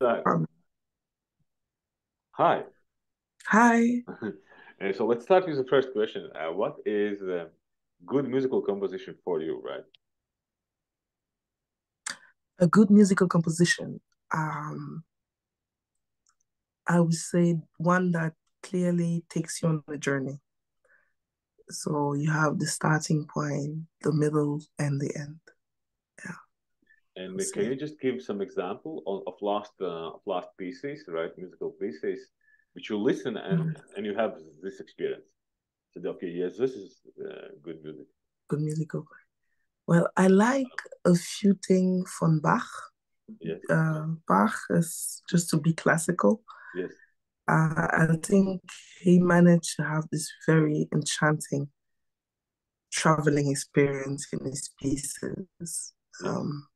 So, Um, hi. Hi. And so let's start with the first question. What is good musical composition for you, right? A good musical composition. Um, I would say one that clearly takes you on a journey. So you have the starting point, the middle, and the end. Yeah, I And would can say. you just give some example of last pieces, right? Musical pieces, which you listen and Mm. and you have this experience. So okay, yes, this is good music. Good musical. Well, I like a few things from Bach. Yes, Bach is just to be classical. yes, I think he managed to have this very enchanting traveling experience in his pieces. yes, Um,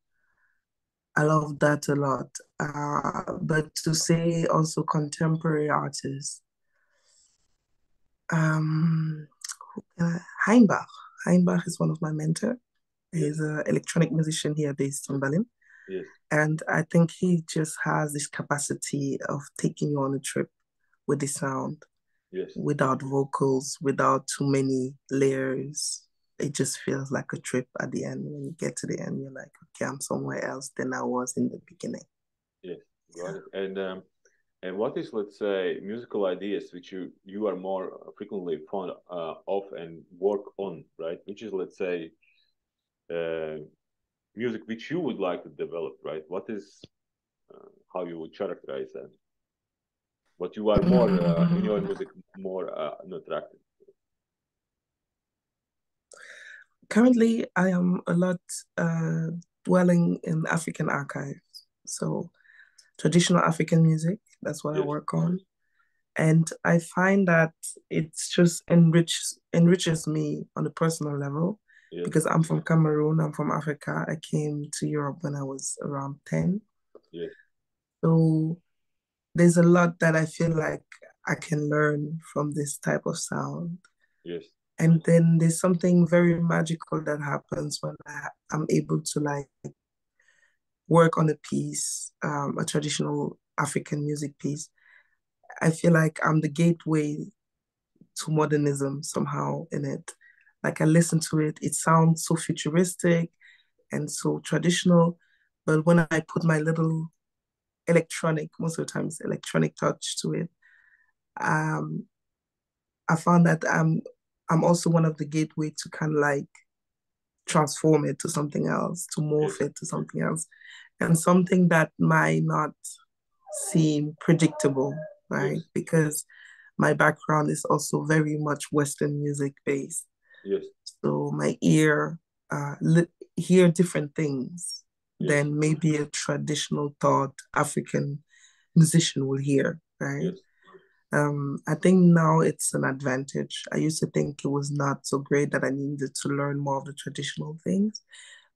I love that a lot. But to say also contemporary artists, um, Heinbach. Heinbach is one of my mentors. yes, He's an electronic musician here based in Berlin. yes, And I think he just has this capacity of taking you on a trip with the sound, yes, without vocals, without too many layers. It just feels like a trip at the end. When you get to the end, you're like, okay, I'm somewhere else than I was in the beginning. yes. Got Yeah. it. And what is, let's say, musical ideas which you are more frequently fond of and work on, right? Which is, let's say, uh, music which you would like to develop, right? What is how you would characterize that? What you are more in your Mm, music more attracted? Currently, I am a lot uh, dwelling in African archives. So, traditional African music, that's what I Yes, work on. And I find that it's just enriches me on a personal level yes, because I'm from Cameroon, I'm from Africa. I came to Europe when I was around 10. yes, So there's a lot that I feel like I can learn from this type of sound. yes, And then there's something very magical that happens when I'm able to like work on a piece, a traditional African music piece. I feel like I'm the gateway to modernism somehow in it. Like I listen to it, it sounds so futuristic and so traditional. But when I put my little electronic, most of the times electronic touch to it, um, I found that I'm also one of the gateway to kind of like transform it to something else, to yes, morph it to something else, and something that might not seem predictable, right? yes, Because my background is also very much Western music based. yes, So my ear hear different things yes, than maybe a traditional thought African musician will hear, right? yes, I think now it's an advantage. I used to think it was not so great that I needed to learn more of the traditional things,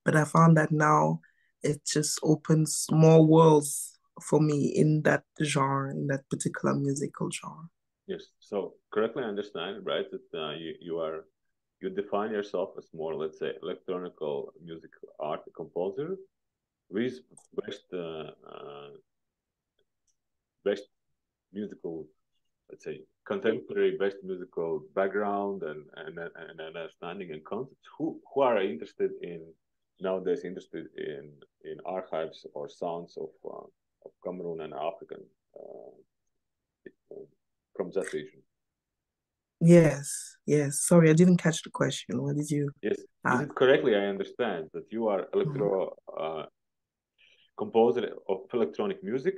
but I found that now it just opens more worlds for me in that genre, in that particular musical genre. yes. So correctly understand, right? That you define yourself as more, let's say, electronical music art composer with best best musical, let's say, contemporary best musical background and understanding and concept. Who are interested in nowadays interested in archives or sounds of Cameroon and African uh, from that region? Yes, yes. Sorry, I didn't catch the question. What did you Yes, is ask? it correctly? I understand that you are Mhm. electro composer of electronic music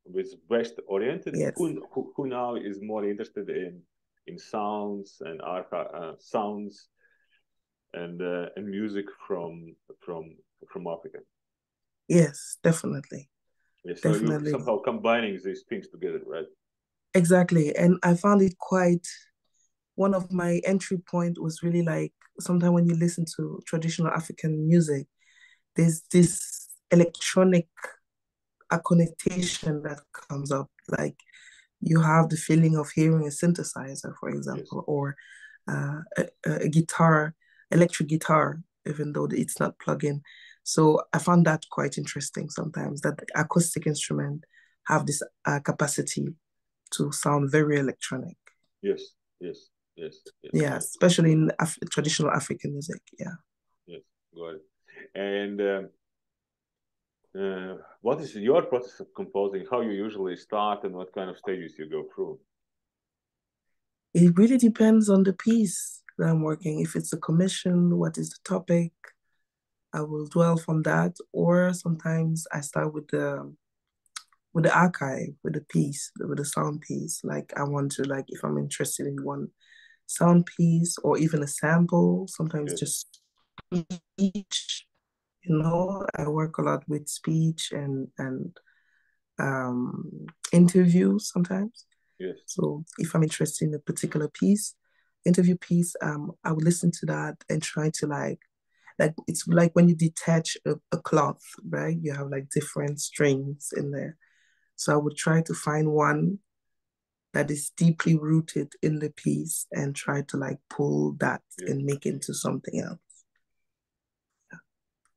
with West oriented. Yes, Who now is more interested in sounds and sounds and music from from Africa. yes, definitely, Yeah, so you definitely. somehow combining these things together, right? Exactly. And I found it quite one of my entry point was really like sometimes when you listen to traditional African music, there's this electronic a connotation that comes up. Like you have the feeling of hearing a synthesizer, for Yes, example, or a guitar, electric guitar, even though it's not plug in. So I found that quite interesting sometimes, that acoustic instrument have this capacity to sound very electronic. Yes, yes, yes, yes, Yeah, yes, especially in traditional African music. Yeah. yes. Got it. And what is your process of composing? How you usually start, and what kind of stages you go through? It really depends on the piece that I'm working. If it's a commission, what is the topic? I will dwell on that. Or sometimes I start with the archive, with the piece, with the sound piece. Like I want to like if I'm interested in one sound piece or even a sample, sometimes Yes, just speech. I work a lot with speech and interviews sometimes. yes, So if I'm interested in a particular piece, interview piece, I would listen to that and try to like it's like when you detach a cloth, right? You have like different strings in there. So I would try to find one that is deeply rooted in the piece and try to like pull that yes, and make into something else.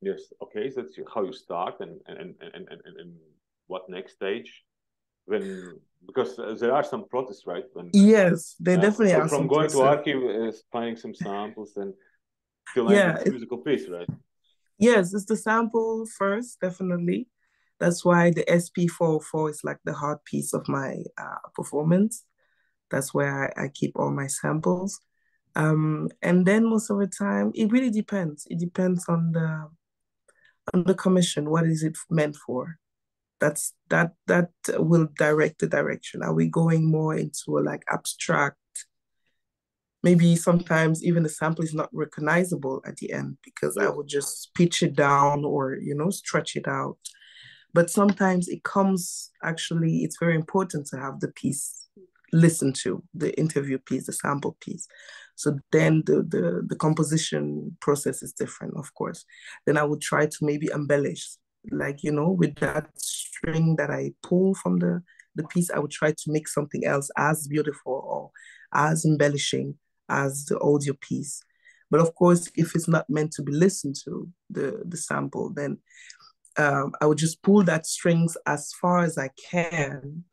yes. Okay, so that's how you start, and what next stage? When because there are some protests, right? When Yes, there definitely are from some going to process. archive, finding some samples, and till end Yeah, with musical piece, right? yes, it's the sample first, definitely. That's why the SP404 is like the heart piece of my performance. That's where I keep all my samples. And then most of the time, it really depends. It depends on the commission. What is it meant for? That will direct the direction. Are we going more into a like abstract? Maybe sometimes even the sample is not recognizable at the end because I Yes, would just pitch it down or stretch it out. But sometimes it comes actually, it's very important to have the piece listened to, the interview piece, the sample piece. So then the composition process is different, of course. Then I would try to maybe embellish, like, with that string that I pull from the piece, I would try to make something else as beautiful or as embellishing as the audio piece. But of course, if it's not meant to be listened to, the sample, then I would just pull that strings as far as I can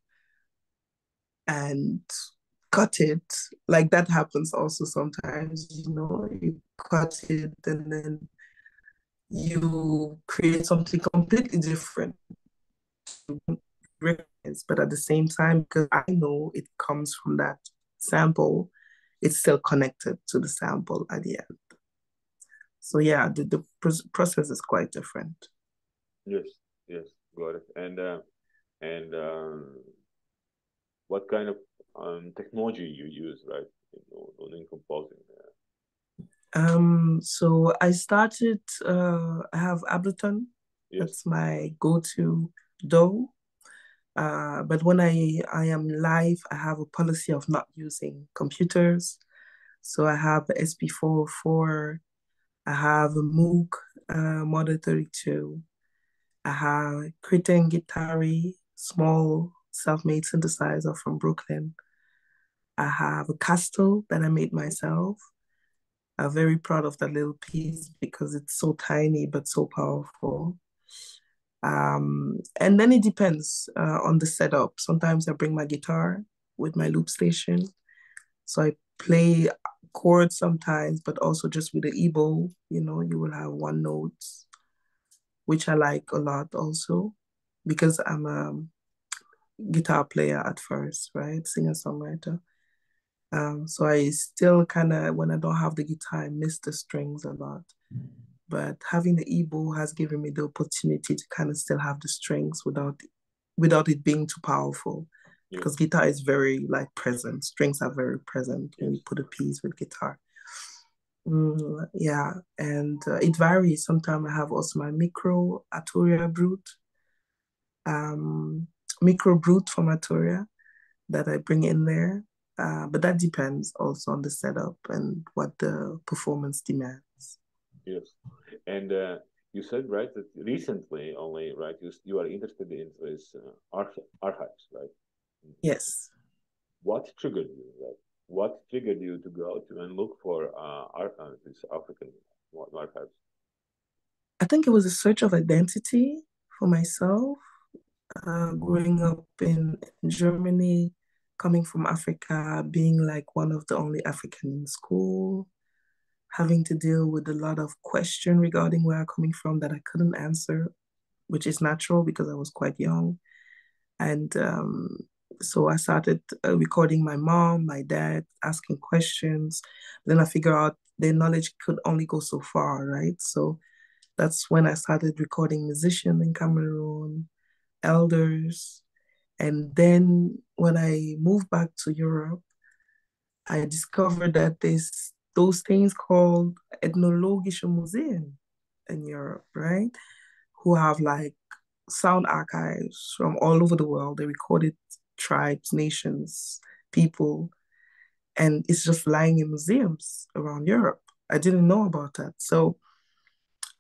and cut it. Like that happens also sometimes, you cut it and then you create something completely different to recognize. But at the same time, because I know it comes from that sample, it's still connected to the sample at the end. So yeah, the process is quite different. yes, yes. Got it. And what kind of technology you use, right? In composing. So I started, I have Ableton. Yes, That's my go-to DAW. But when I am live, I have a policy of not using computers. So I have the SP404. I have a Moog Model 32. I have Kritten Guitari, small self-made synthesizer from Brooklyn. I have a Castle that I made myself. I'm very proud of that little piece because it's so tiny but so powerful. And then it depends on the setup. Sometimes I bring my guitar with my loop station. So I play chords sometimes, but also just with the ebow, you will have one note, which I like a lot also because I'm a guitar player at first, right? Singer-songwriter. So I still kind of, when I don't have the guitar, I miss the strings a lot. But having the ebow has given me the opportunity to kind of still have the strings without it being too powerful. yes, Because guitar is very like present. Strings are very present when yes, you put a piece with guitar. Yeah, and it varies. Sometimes I have also my micro Arturia brute, um, micro brute from Arturia that I bring in there. But that depends also on the setup and what the performance demands. yes. And you said right that recently only right you are interested in this archives, right? Yes. What triggered you? Right? What triggered you to go to and look for these African archives? I think it was a search of identity for myself. growing up in Germany, coming from Africa, being like one of the only African in school, having to deal with a lot of question regarding where I'm coming from that I couldn't answer, which is natural because I was quite young. And so I started recording my mom, my dad, asking questions. Then I figured out their knowledge could only go so far, right? So that's when I started recording musicians in Cameroon, elders. And then when I moved back to Europe, I discovered that there's those things called ethnologische museum in Europe, right? Who have like sound archives from all over the world. They recorded tribes, nations, people, and it's just lying in museums around Europe. I didn't know about that. So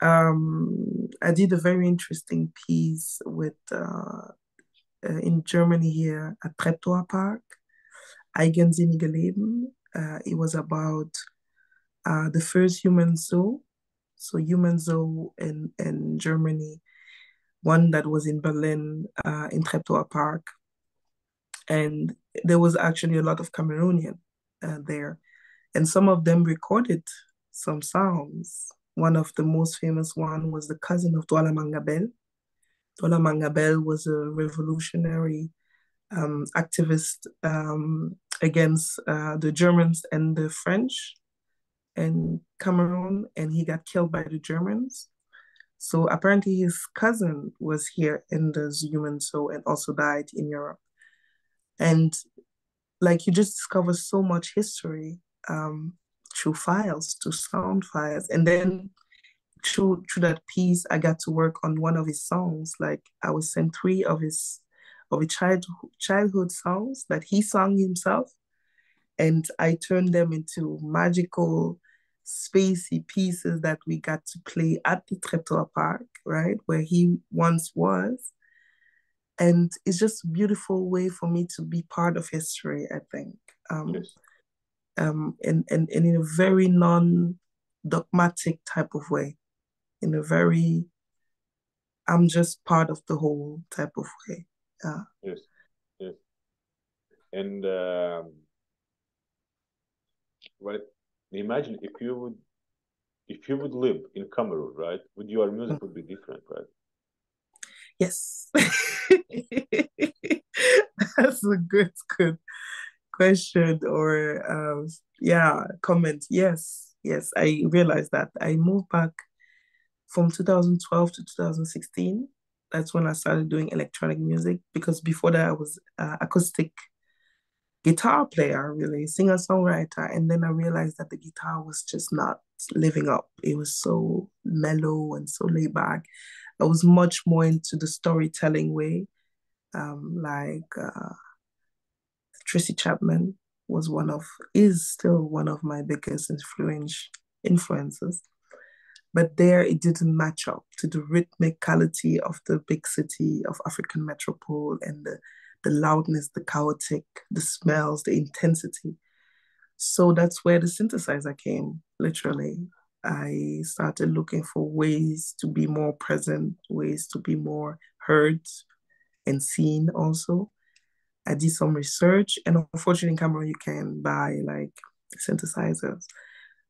I did a very interesting piece with in Germany here at Treptower Park, Eigensinnige Leben. It was about the first human zoo. So human zoo in Germany, one that was in Berlin, in Treptower Park. And there was actually a lot of Cameroonian there. And some of them recorded some sounds. One of the most famous one was the cousin of Douala Mangabel. Douala Mangabel was a revolutionary activist against the Germans and the French in Cameroon, and he got killed by the Germans. So apparently his cousin was here in the human zoo and also died in Europe. And like you just discover so much history through files, through sound files. And then through that piece, I got to work on one of his songs. Like I was sent three of his childhood songs that he sang himself, and I turned them into magical, spacey pieces that we got to play at the Treptower Park, right, where he once was. And it's just a beautiful way for me to be part of history, I think. Yes. And in a very non-dogmatic type of way, in a very, I'm just part of the whole type of way. Yes. Yes. And right, imagine if you would live in Cameroon, right? Would your music would be different, right? Yes. That's a good question or yeah, comment. Yes, yes, I realized that. I moved back from 2012 to 2016. That's when I started doing electronic music because before that I was acoustic guitar player, really, singer songwriter. And then I realized that the guitar was just not living up. It was so mellow and so laid back. I was much more into the storytelling way, like Tracy Chapman was one of is still one of my biggest influences. But there it didn't match up to the rhythmicality of the big city of African metropole and the loudness, the chaotic, the smells, the intensity. So that's where the synthesizer came, literally. I started looking for ways to be more present, ways to be more heard and seen also. I did some research, and unfortunately, in Cameroon, you can buy like synthesizers.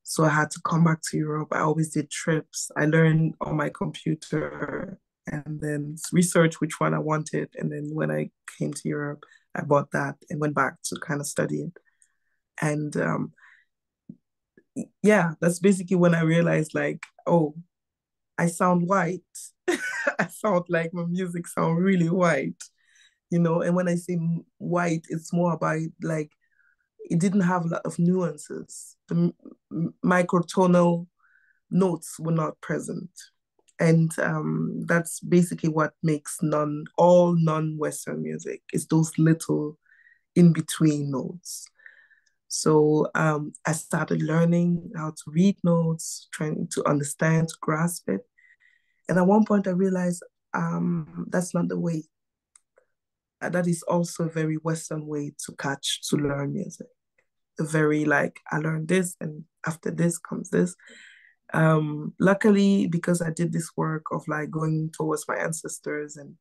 So I had to come back to Europe. I always did trips. I learned on my computer and then research which one I wanted. And then when I came to Europe, I bought that and went back to kind of study it. And yeah, that's basically when I realized like, oh, I sound white. I sound like my music sound really white, you know. And when I say white, it's more about like it didn't have a lot of nuances. The microtonal notes were not present. And that's basically what makes all non-Western music is those little in-between notes. So I started learning how to read notes, trying to understand, to grasp it. And at one point I realized that's not the way. That is also a very Western way to learn music. A very like, I learned this and after this comes this. Luckily, because I did this work of like going towards my ancestors and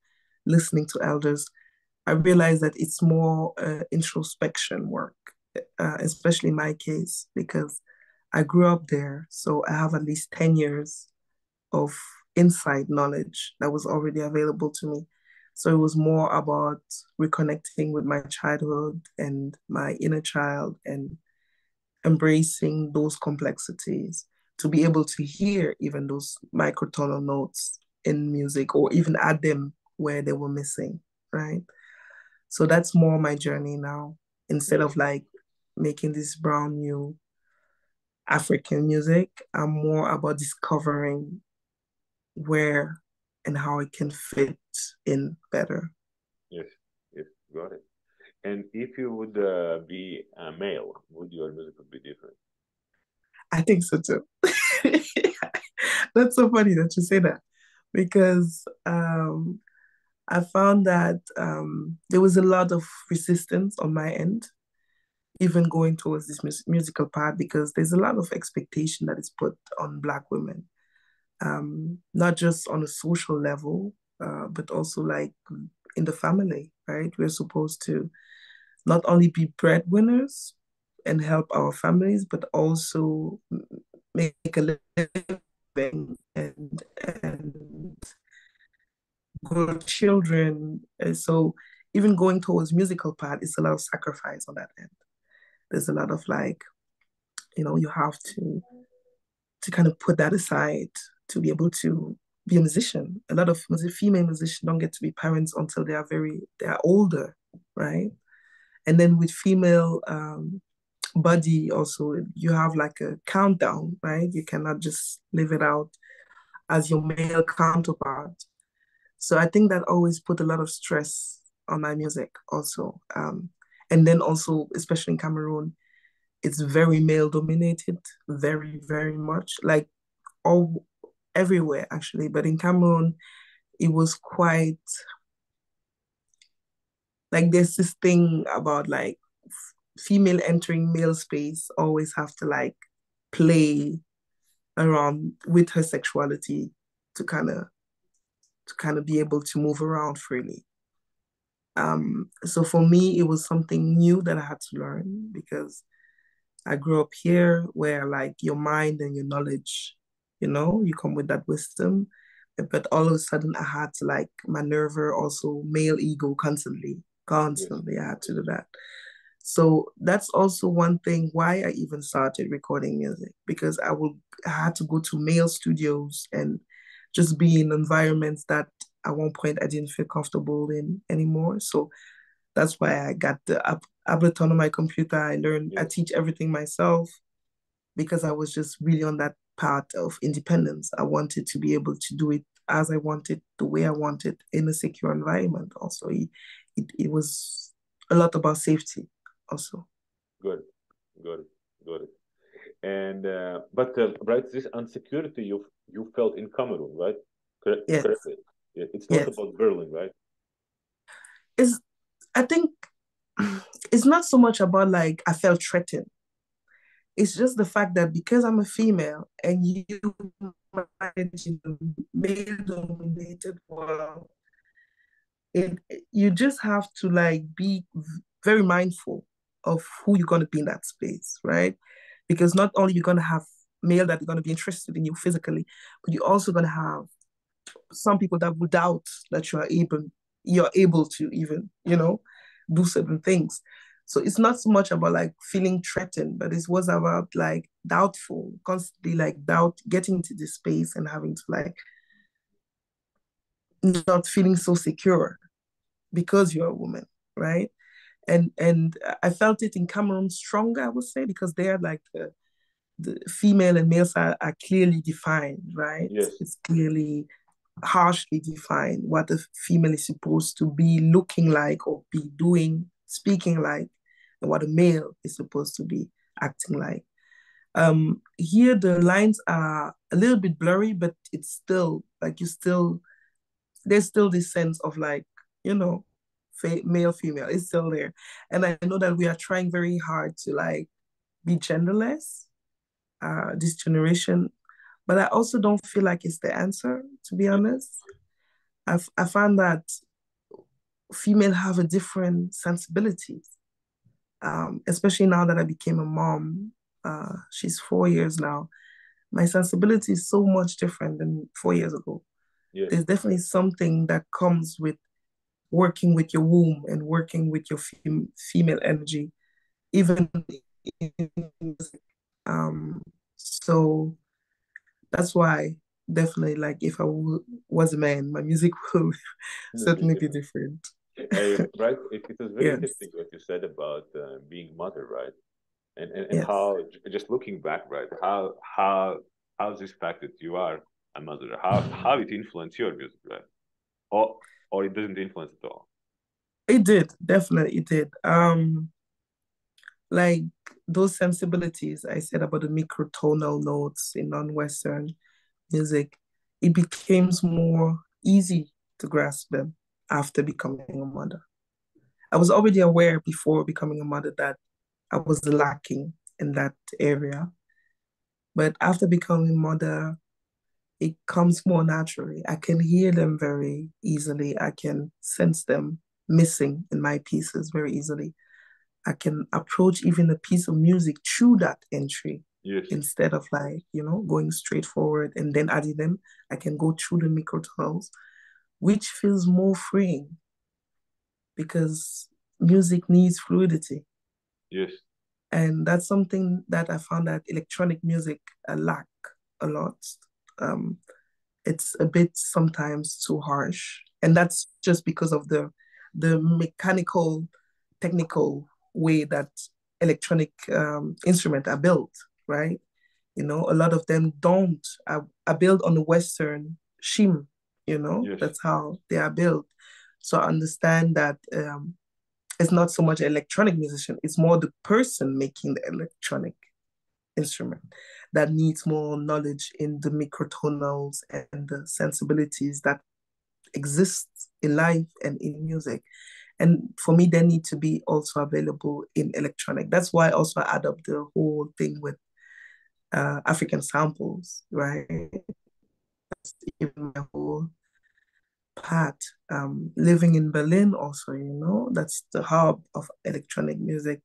listening to elders, I realized that it's more introspection work, especially in my case, because I grew up there. So I have at least 10 years of inside knowledge that was already available to me. So it was more about reconnecting with my childhood and my inner child and embracing those complexities to be able to hear even those microtonal notes in music or even add them where they were missing, right? So that's more my journey now. Instead Yes, of like making this brown new African music, I'm more about discovering where and how it can fit in better. yes, yes, got it. And if you would be a male, would your music be different? I think so too. That's so funny that you say that because I found that there was a lot of resistance on my end, even going towards this musical part, because there's a lot of expectation that is put on Black women, not just on a social level, but also like in the family, right? We're supposed to not only be breadwinners and help our families, but also make a living and grow children. And so even going towards musical part is a lot of sacrifice on that end. There's a lot of like, you have to kind of put that aside to be able to be a musician. A lot of female musicians don't get to be parents until they are older, right? And then with female body also, you have like a countdown, right? You cannot just live it out as your male counterpart. So I think that always put a lot of stress on my music also. And then also, especially in Cameroon, it's very male dominated, very, very much. Like all everywhere actually. But in Cameroon, it was quite like there's this thing about like female entering male space always have to like play around with her sexuality to kind of be able to move around freely. So for me, it was something new that I had to learn because I grew up here where like your mind and your knowledge, you come with that wisdom. But all of a sudden I had to like maneuver also male ego constantly. Yes, Constantly I had to do that. So that's also one thing why I even started recording music because I had to go to male studios and just be in environments that at one point I didn't feel comfortable in anymore. So that's why I got the Ableton on my computer. I yes, teach everything myself because I was just really on that path of independence. I wanted to be able to do it as I wanted, the way I wanted, in a secure environment. Also, it was a lot about safety. Also, got it, got it, got it. And but right, this insecurity you felt in Cameroon, right? Correct, yes, correct. Yeah, it's not yes. about Berlin, right? It's I think it's not so much about like I felt threatened. It's just the fact that because I'm a female and you manage in a male dominated world, you just have to like be very mindful of who you're going to be in that space, right? Because not only you're going to have male that are going to be interested in you physically, but you're also going to have some people that will doubt that you're able to even do certain things. So it's not so much about like feeling threatened, but it was about like doubtful, constantly like doubt, getting into this space and having to like not feeling so secure because you're a woman, right? And I felt it in Cameroon stronger, I would say, because they're like the female and male side are clearly defined, right? Yes, It's clearly harshly defined what a female is supposed to be looking like or be doing, speaking like, and what a male is supposed to be acting like. Here the lines are a little bit blurry, but it's still like there's still this sense of like, you know, male, female, it's still there. And I know that we are trying very hard to like be genderless, this generation, but I also don't feel like it's the answer, to be honest. I found that female have a different sensibilities, especially now that I became a mom. She's 4 years now. My sensibility is so much different than 4 years ago. Yes, There's definitely something that comes with working with your womb and working with your female energy, even in music. So that's why definitely like if was a man, my music will it will be certainly be different. different. Right? It was very Yes, interesting what you said about being mother, right? And yes. how just looking back, right? How this fact that you are a mother, how it influenced your music, right? Or or it doesn't influence at all. It did, definitely it did. Like those sensibilities I said about the microtonal notes in non-Western music, it became more easy to grasp them after becoming a mother. I was already aware before becoming a mother that I was lacking in that area. But after becoming a mother, it comes more naturally. I can hear them very easily. I can sense them missing in my pieces very easily. I can approach even a piece of music through that entry Yes, instead of like, going straight forward and then adding them. I can go through the microtones, which feels more freeing because music needs fluidity. yes, And that's something that I found that electronic music lack a lot. Um, it's a bit sometimes too harsh, and that's just because of the mechanical, technical way that electronic instruments are built, right? A lot of them don't are built on the Western shim. yes, That's how they are built. So I understand that it's not so much an electronic musician; it's more the person making the electronic instrument that needs more knowledge in the microtonals and the sensibilities that exist in life and in music. And for me, they need to be also available in electronic. That's why also I add up the whole thing with African samples, right? Even my whole part. Living in Berlin also, that's the hub of electronic music,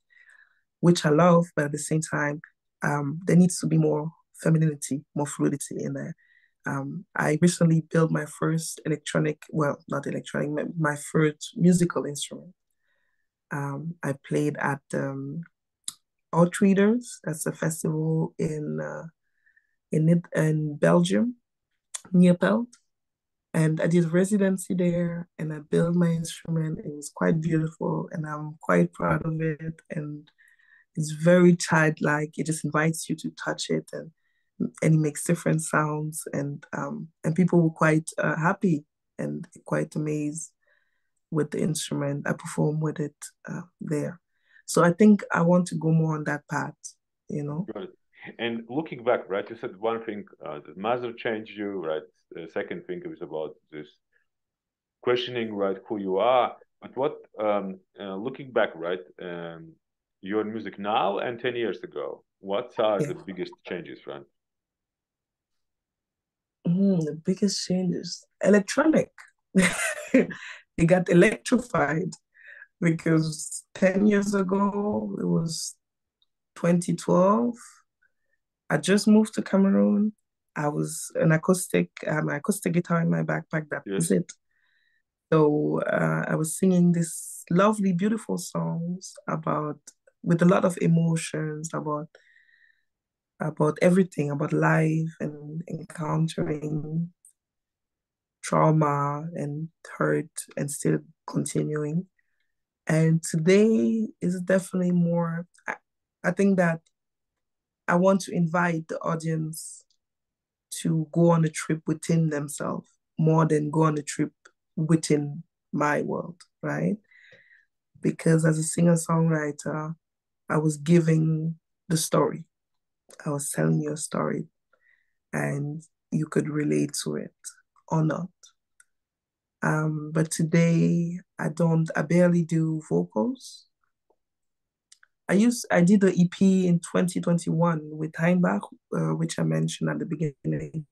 which I love, but at the same time, there needs to be more femininity, more fluidity in there. I recently built my first electronic, well, not electronic, my first musical instrument. I played at Outreaders. That's a festival in Belgium, near Pelt. And I did residency there and I built my instrument. It was quite beautiful and I'm quite proud of it. And it's very childlike. It just invites you to touch it and it makes different sounds and people were quite happy and quite amazed with the instrument. I perform with it there. So I think I want to go more on that path, you know? got it. And looking back, right? You said one thing, that mother changed you, right? The second thing was about this questioning, right, who you are. But what, looking back, right, your music now and 10 years ago, what are Yeah. the biggest changes, right? The biggest changes. Electronic. It got electrified because 10 years ago, it was 2012. I just moved to Cameroon. I was an acoustic guitar in my backpack. That was Yes, it. So I was singing these lovely, beautiful songs with a lot of emotions about everything, about life and encountering trauma and hurt and still continuing. And today is definitely more. I think that I want to invite the audience to go on a trip within themselves more than go on a trip within my world, right? Because as a singer-songwriter, I was giving the story. I was telling you a story and you could relate to it or not. But today I barely do vocals. I did the EP in 2021 with Heinbach, which I mentioned at the beginning.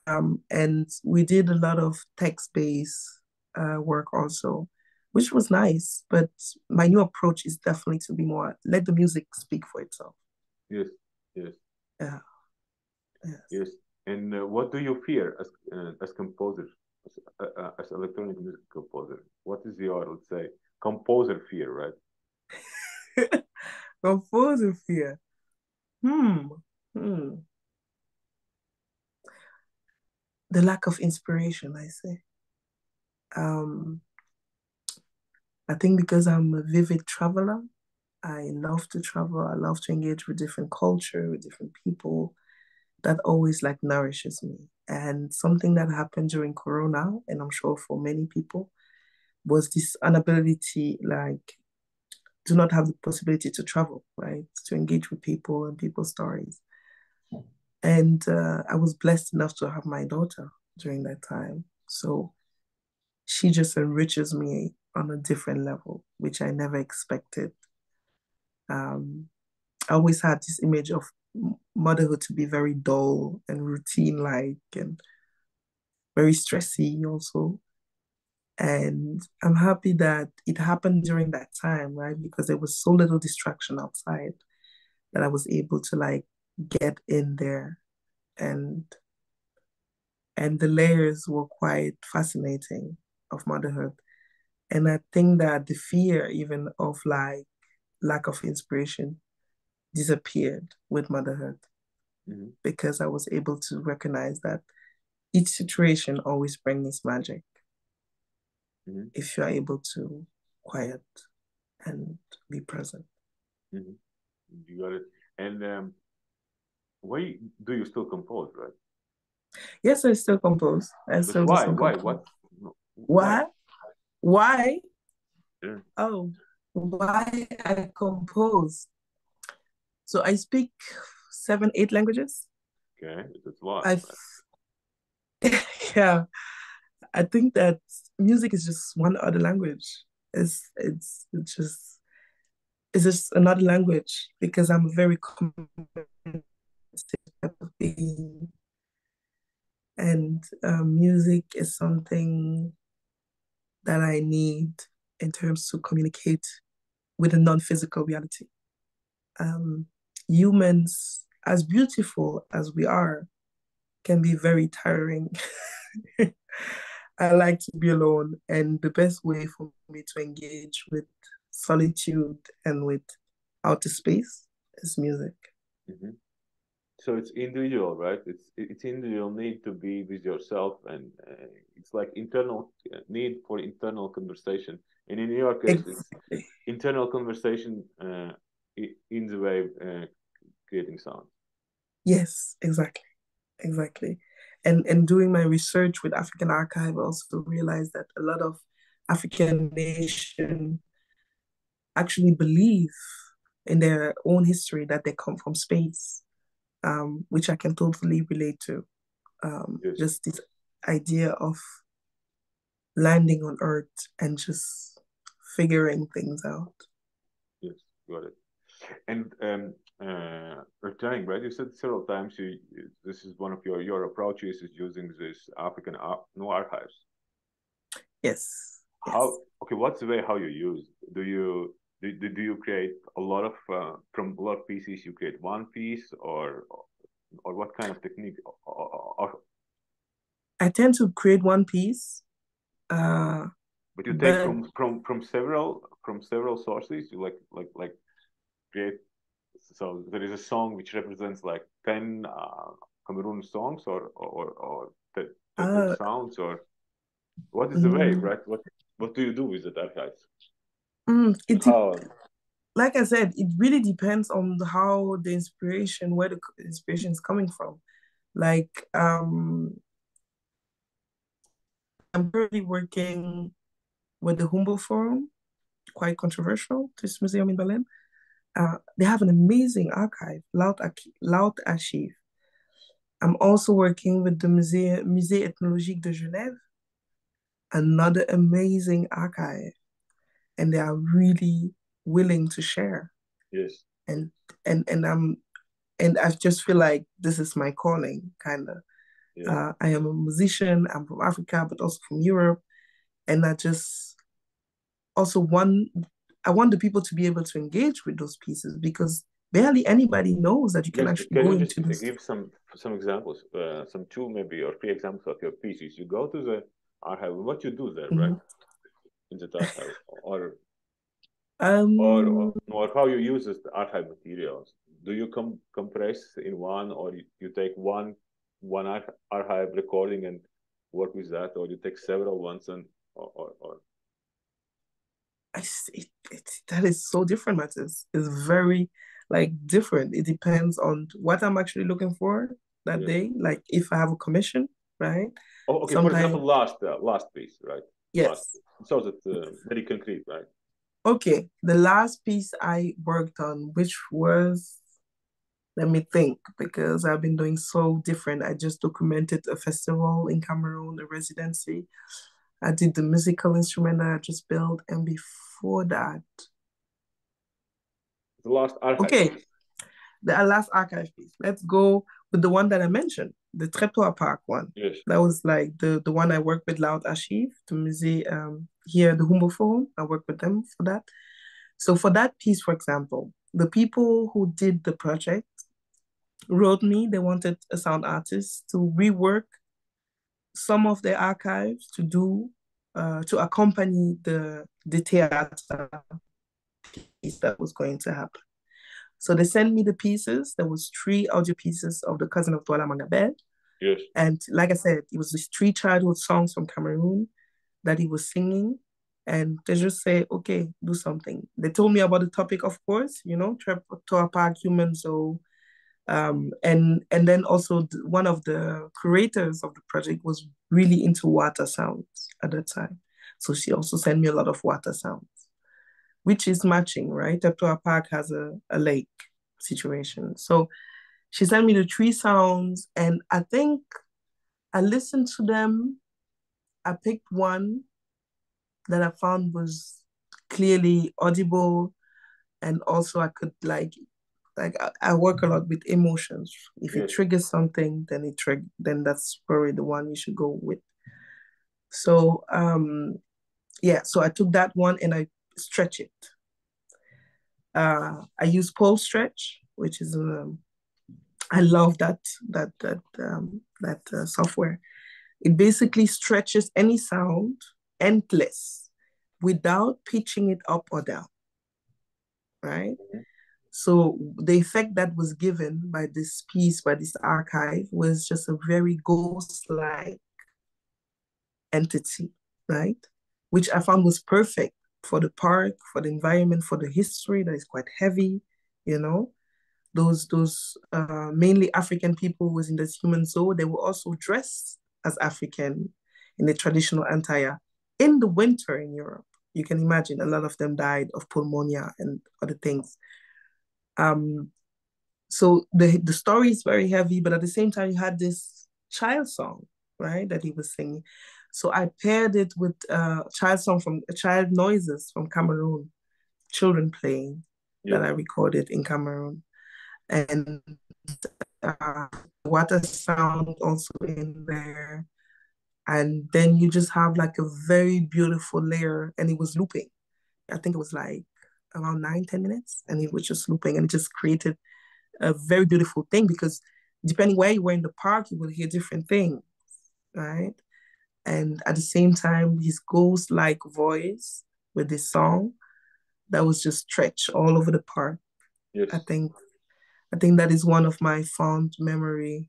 And we did a lot of text based. work also, which was nice. But my new approach is definitely to be more let the music speak for itself. Yes, yes, Yeah, yes. yes. And what do you fear as composer, as electronic music composer? What is your, let's say, composer fear, right? Composer fear. Hmm. Hmm. The lack of inspiration, I say. Um, I think because I'm a vivid traveler, I love to travel. I love to engage with different culture, with different people. That always like nourishes me. And something that happened during Corona, and I'm sure for many people, was this inability, like, do not have the possibility to travel, right? To engage with people and people's stories. And I was blessed enough to have my daughter during that time. So she just enriches me on a different level, which I never expected. Um, I always had this image of motherhood to be very dull and routine like and very stressy also. And I'm happy that it happened during that time, right? Because there was so little distraction outside that I was able to like get in there and the layers were quite fascinating of motherhood. And I think that the fear even of like lack of inspiration disappeared with motherhood Mm-hmm, because I was able to recognize that each situation always brings magic mm-hmm, if you're able to quiet and be present. mm-hmm. You got it. And why do you still compose, right? Yes, I still compose. I But still do why? some Why? compose. What? Why? Why? Why? Yeah. Oh, why I compose? So I speak 7, 8 languages. Okay, that's why. I, yeah, I think that music is just one other language. It's just another language because I'm a very communicative type of being, and music is something that I need in terms to communicate with a non-physical reality. Um, Humans, as beautiful as we are, can be very tiring. I like to be alone, and the best way for me to engage with solitude and with outer space is music. Mm-hmm. So it's individual, right? It's individual need to be with yourself, and it's like internal need for internal conversation. And in your case, it's Exactly. internal conversation in the way creating sound. Yes, exactly, exactly. And doing my research with African Archive, I also realized that a lot of African nations actually believe in their own history that they come from space, which I can totally relate to. Yes, Just this idea of landing on Earth and just figuring things out. yes, got it. And returning, right? You said several times this is one of your approaches is using this African no archives. Yes, How yes. okay? What's the way how you use? Do you create a lot of from a lot of pieces? You create one piece, or what kind of technique? I tend to create one piece, uh, But you take but from several sources. You like create. So there is a song which represents like 10 Cameroon songs, or 10 uh, sounds, or what is the way, mm, right? What do you do with the archives? it How? like I said, it really depends on how the inspiration, where the inspiration is coming from. Like, I'm currently working with the Humboldt Forum, quite controversial, this museum in Berlin. They have an amazing archive, Loud Archive. I'm also working with the Musée Ethnologique de Genève, another amazing archive, and they are really willing to share. Yes. And and and I'm and I just feel like this is my calling, kind of. Yeah. I am a musician. I'm from Africa, but also from Europe, And I just also I want the people to be able to engage with those pieces because barely anybody knows that you can Yes, actually can go you just into this. give some examples, some two maybe or three examples of your pieces? You go to the archive, what you do there, right? Mhm. In the archive, Um, or how you use the archive materials. Do you compress in one, or you take one archive recording and work with that, or you take several ones and or that is so different, Matters. It's very like different. It depends on what I'm actually looking for that yes. day. Like if I have a commission, right? Oh, okay. For Sometimes, example, last piece, right? Last yes. piece. So that very concrete, right? Okay. The last piece I worked on, which was, let me think, because I've been doing so different. I just documented a festival in Cameroon, a residency. I did the musical instrument that I just built, and before that, The last archive okay, piece. the last archive piece. Let's go with the one that I mentioned, the Treptoir Park one. Yes. That was like the one I worked with Loud Archive, the musée here, the Humboldt Forum. I worked with them for that. So for that piece, for example, the people who did the project wrote me. They wanted a sound artist to rework some of their archives to do to accompany the theater piece that was going to happen. So they sent me the pieces. There was three audio pieces of the cousin of Douala Mangabed. Yes. And like I said, it was these three childhood songs from Cameroon that he was singing. And they just say, okay, do something. They told me about the topic, of course, Treptoir Park, human zoo. And then also one of the curators of the project was really into water sounds at that time. So she also sent me a lot of water sounds, which is matching, right? Treptoir Park has a lake situation. So she sent me the three sounds, and I think I listened to them. I picked one that I found was clearly audible, and also I could I work a lot with emotions. If it Yes. triggers something, then that's probably the one you should go with. So yeah, so I took that one and I stretch it. I use pole stretch, which is I love that software. It basically stretches any sound endless without pitching it up or down, right? Mhm. So the effect that was given by this piece, by this archive, was just a very ghost-like entity, right? Which I found was perfect for the park, for the environment, for the history that is quite heavy, you know. Those mainly African people was in this human zoo. They were also dressed as African in the traditional attire in the winter in Europe. You can imagine a lot of them died of pneumonia and other things. Um, so the story is very heavy, but at the same time, you had this child song, right, that he was singing. So I paired it with child noises from Cameroon, children playing that Yes. I recorded in Cameroon, and uh, water sound also in there. And then you just have like a very beautiful layer, and it was looping. I think it was like around 9, 10 minutes, and it was just looping, and it just created a very beautiful thing because depending where you were in the park, you will hear different things, right? And at the same time, his ghost-like voice with this song that was just stretched all over the park. I Yes. think I think that is one of my fond memory,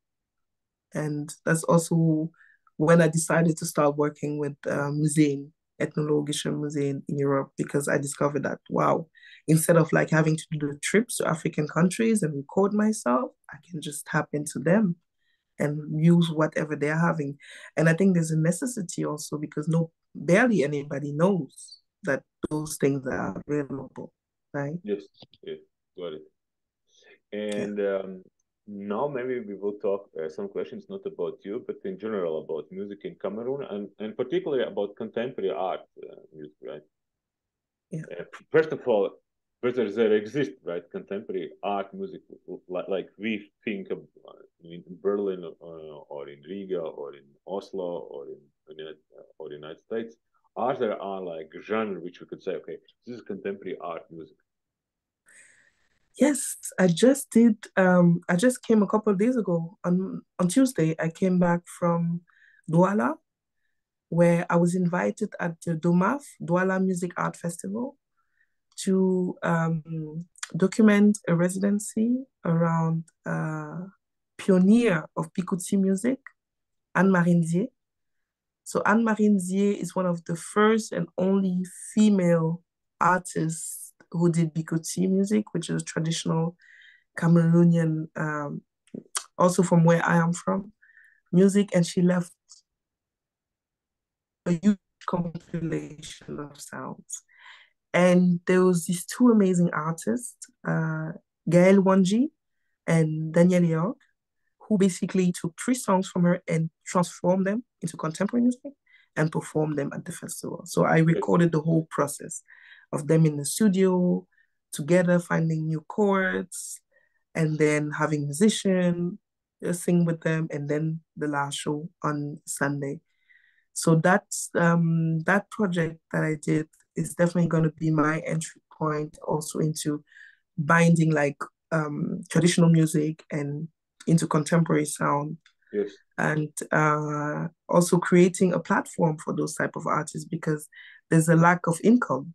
and that's also when I decided to start working with museum, ethnologische museum in Europe, because I discovered that wow, instead of like having to do the trips to African countries and record myself, I can just tap into them and use whatever they're having. And I think there's a necessity also because no barely anybody knows that those things are available, right? Yes. Yes. Got it. Yeah. And now maybe we will talk some questions not about you, but in general about music in Cameroon and particularly about contemporary art music, right? Yeah. First of all, whether there exists, right, contemporary art music like we think of in Berlin or in Riga or in Oslo or in United States, are there are like genre which we could say, okay, this is contemporary art music? Yes, I just did. I just came a couple of days ago on Tuesday. I came back from Douala, where I was invited at the DOMAF, Douala Music Art Festival, to document a residency around pioneer of Bikuti music, Anne-Marie Ndiaye. So Anne-Marie Ndiaye is one of the first and only female artists who did Bikuti music, which is traditional Cameroonian, also from where I am from, music, and she left a huge compilation of sounds. And there was these two amazing artists, Gaël Wanji and Daniel York, who basically took three songs from her and transformed them into contemporary music and performed them at the festival. So I Yes, recorded the whole process of them in the studio together, finding new chords, and then having musician sing with them, and then the last show on Sunday. So that project that I did is definitely going to be my entry point also into binding like traditional music and into contemporary sound, yes, and also creating a platform for those type of artists because there's a lack of income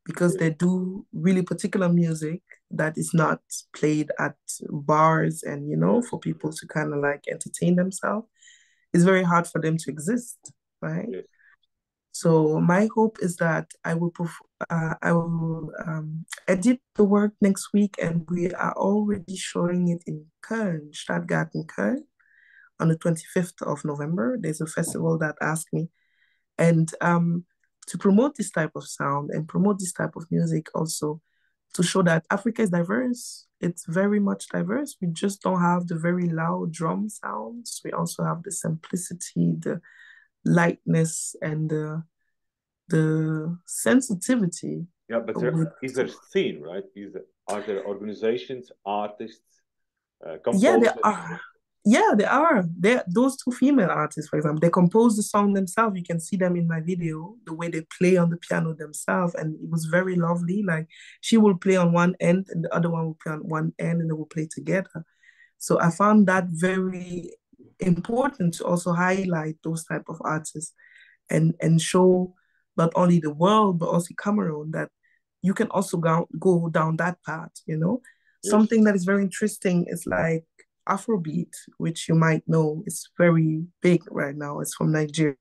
because yes, they do really particular music that is not played at bars and yes, for people to kind of like entertain themselves. It's very hard for them to exist, right? yes, So my hope is that I will edit the work next week, and we are already showing it in Köln, Stadtgarten Köln, on the 25th of November. There's a festival that asked me, and to promote this type of sound and promote this type of music also to show that Africa is diverse. It's very much diverse. We just don't have the very loud drum sounds. We also have the simplicity, the lightness, and the sensitivity yeah. But there with is there scene, right? Is there, are there organizations, artists, yeah, there composers? are. Yeah, there are. There those two female artists, for example, they compose the song themselves. You can see them in my video, the way they play on the piano themselves, and it was very lovely. Like she will play on one end, and the other one will play on one end, and they will play together. So I found that very important to also highlight those type of artists and show not only the world but also Cameroon that you can also go down that path. Yes, Something that is very interesting is like Afrobeat, which you might know is very big right now. It's from Nigeria.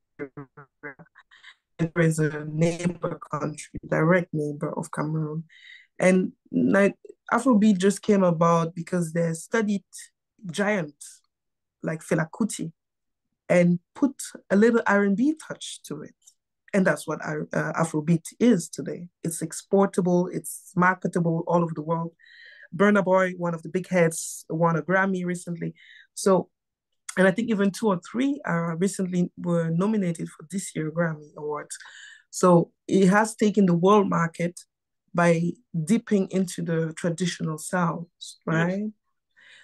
There is a neighbor country, direct neighbor of Cameroon, and like Afrobeat just came about because they studied giants like Fela Kuti and put a little R&B touch to it. And that's what Afrobeat is today. It's exportable, it's marketable all over the world. Burna Boy, one of the big heads, won a Grammy recently. So, and I think even two or three recently were nominated for this year Grammy Awards. So it has taken the world market by dipping into the traditional sounds, yes, right?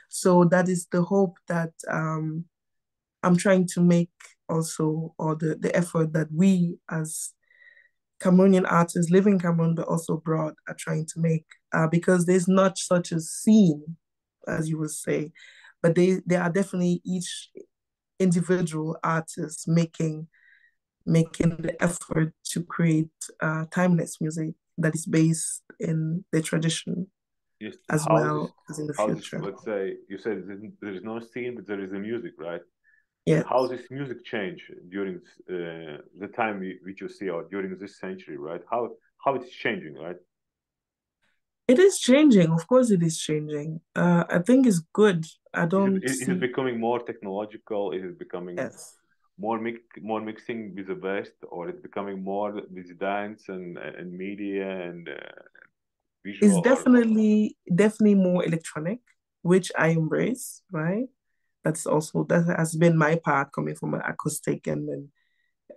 So that is the hope that I'm trying to make also, or the effort that we as Cameroonian artists living in Cameroon but also abroad are trying to make, because there's not such a scene, as you would say, but they are definitely each individual artist making the effort to create timeless music that is based in the tradition yes. as well as in the How this, future. let's say, you said there is no scene, but there is the music, right? And how Yes. this music change during the time which you see, or during this century, right? How it's changing, right? It is changing. Of course, it is changing. I think it's good. I don't Is it see. becoming more technological? Is it becoming Yes, more mixing with the West, or it's becoming more with dance and media and it's visual? Or definitely more electronic, which I embrace. Right. That has been my part coming from an acoustic and then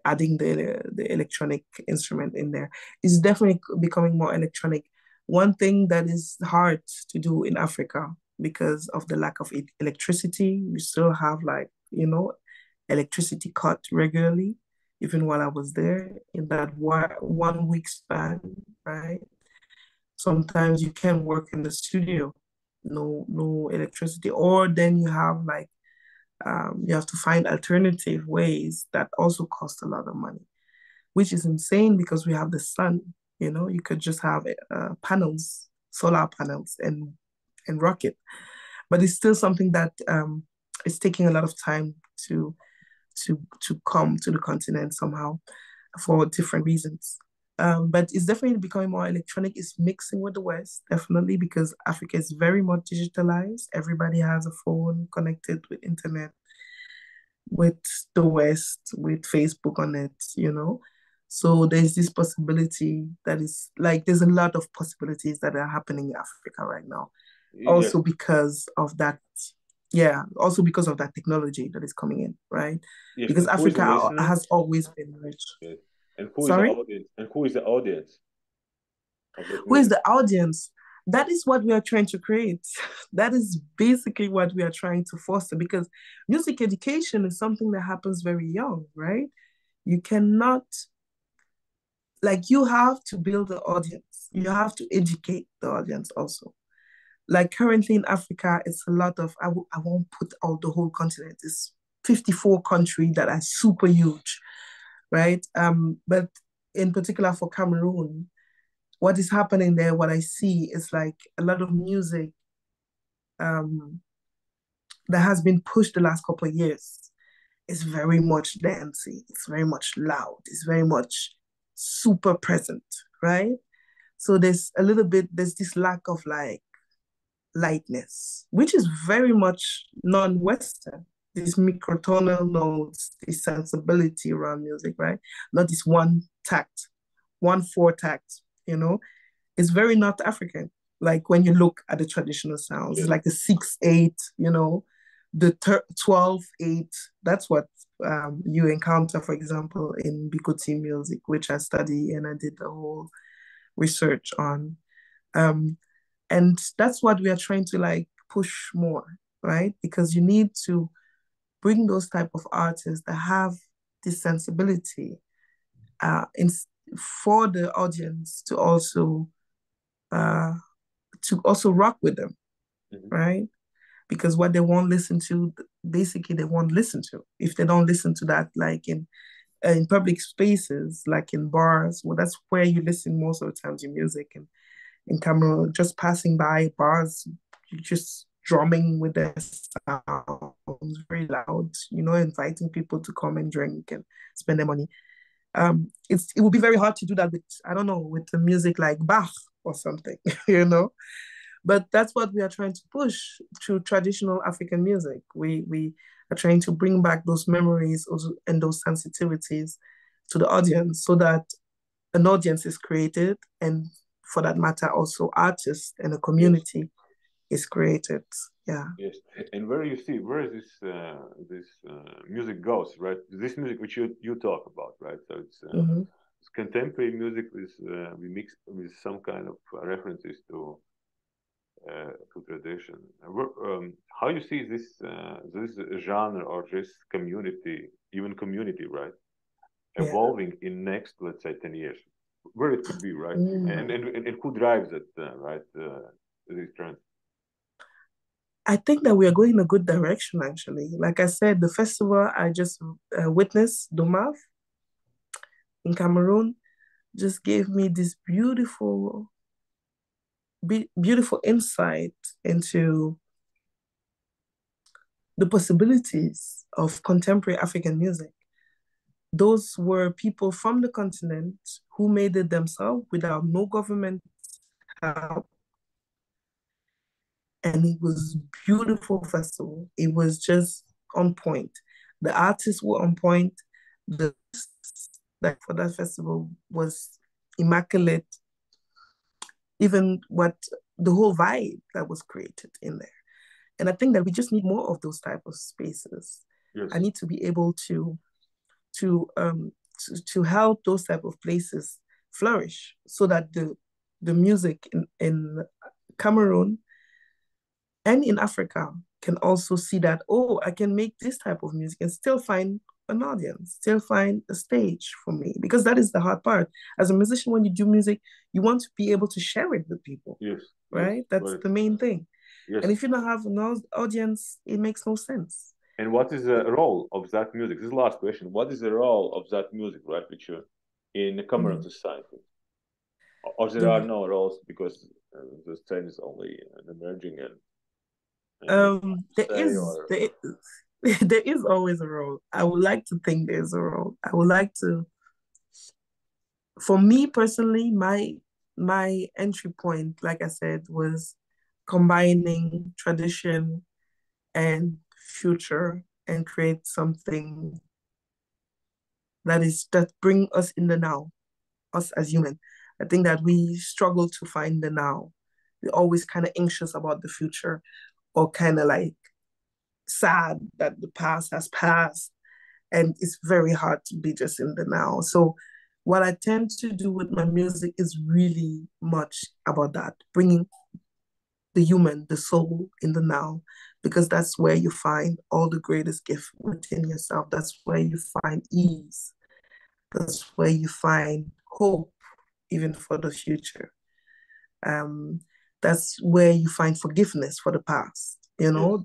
adding the electronic instrument in there. It's definitely becoming more electronic. One thing that is hard to do in Africa because of the lack of electricity, we still have like electricity cut regularly, even while I was there in that 1 week span, right? Sometimes you can work in the studio, no electricity, or then you have like you have to find alternative ways that also cost a lot of money, which is insane because we have the sun. You could just have panels, solar panels, and rock it. But it's still something that it's taking a lot of time to come to the continent somehow for different reasons. But it's definitely becoming more electronic. It's mixing with the West, definitely, because Africa is very much digitalized. Everybody has a phone connected with internet, with the West, with Facebook on it. So there's this possibility that is like there's a lot of possibilities that are happening in Africa right now. Yes, Also because of that, yeah, also because of that technology that is coming in, right? yes. Because And who is Africa listening? has always been rich. Yes. And who is the Sorry? audience? And who is the audience of that Who is music? the audience? That is what we are trying to create. That is basically what we are trying to foster because music education is something that happens very young, right? You cannot, like, you have to build the audience. You have to educate the audience also. Like currently in Africa, it's a lot of, I won't put out the whole continent. It's 54 countries that are super huge, right? But in particular for Cameroon, what is happening there, what I see is like a lot of music um, that has been pushed the last couple of years. It's very much dancey. It's very much loud. It's very much super present, right? So there's this lack of like lightness, which is very much non-Western. These microtonal notes, this sensibility around music, right? Not this one tact, 1/4 tact, you know? It's very not African. Like when you look at the traditional sounds, it's Yes. like the 6/8, the 12/8. That's what you encounter, for example, in Bikoti music, which I study and I did the whole research on. Um, and that's what we are trying to like push more, right? Because you need to bring those type of artists that have this sensibility in, for the audience uh, to also rock with them, Mm-hmm. right? Because what they won't listen to, basically they won't listen to. If they don't listen to that, like in public spaces, like in bars, well, that's where you listen most of the time to music. And in Cameroon, just passing by bars, just drumming with their sounds very loud, inviting people to come and drink and spend their money. It would be very hard to do that with, I don't know, with the music like Bach or something, you know. But that's what we are trying to push through traditional African music. We are trying to bring back those memories and those sensitivities to the audience so that an audience is created, and for that matter also artists and a Yes. community is created. Yeah. Yes. And where you see where this music goes, right? This music which you talk about, right? So Mm-hmm. it's contemporary music with we mix with some kind of references to tradition. How you see this genre or this community, even community, right, Yeah. evolving in next, let's say, 10 years, where it could be, right, and Mm. and who drives it, right, these trends? I think that we are going in a good direction, actually. Like I said, the festival I just witnessed, Domav, in Cameroon, just gave me this beautiful insight into the possibilities of contemporary African music. Those were people from the continent who made it themselves without no government help. And it was beautiful festival. It was just on point. The artists were on point. The like for that festival was immaculate. Even what the whole vibe that was created in there. And I think that we just need more of those type of spaces. I Yes. need to be able to to help those type of places flourish so that the music in Cameroon and in Africa can also see that, oh, I can make this type of music and still find an audience, still find a stage for me, because that is the hard part. As a musician, when you do music, you want to be able to share it with people, Yes, yes, right? That's right. the main thing. Yes. And if you don't have an audience, it makes no sense. And what is the role of that music? This is the last question. What is the role of that music, right, which you in the Cameroon Mhm. society? Or there are The, no roles because the scene is only emerging and you there say is or there, there is always a role. I would like to think there's a role. I would like to, for me personally, my entry point, like I said, was combining tradition and future and create something that bring us in the now, us as human. I think that we struggle to find the now. We're always kind of anxious about the future, or kind of like sad that the past has passed. And it's very hard to be just in the now. So what I tend to do with my music is really much about that, bringing the human, the soul in the now, because that's where you find all the greatest gift within yourself. That's where you find ease. That's where you find hope, even for the future. Um, that's where you find forgiveness for the past. yes.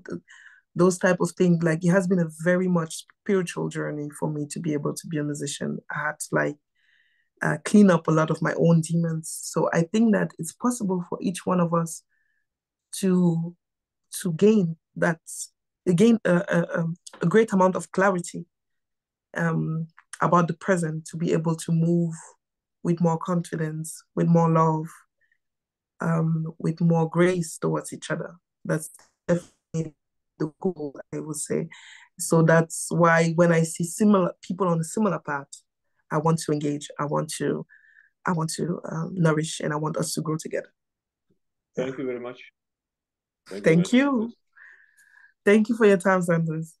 Those type of things. Like, it has been a very much spiritual journey for me to be able to be a musician. I had to like clean up a lot of my own demons. So I think that it's possible for each one of us to gain that, gain a great amount of clarity um, about the present, to be able to move with more confidence, with more love, with more grace towards each other. That's definitely the goal, I would say. So that's why when I see similar people on a similar path, I want to engage. I want to nourish, and I want us to grow together. Yeah. Thank you very much. Thank you very Thank much for you. this. Thank you for your time, Sanders.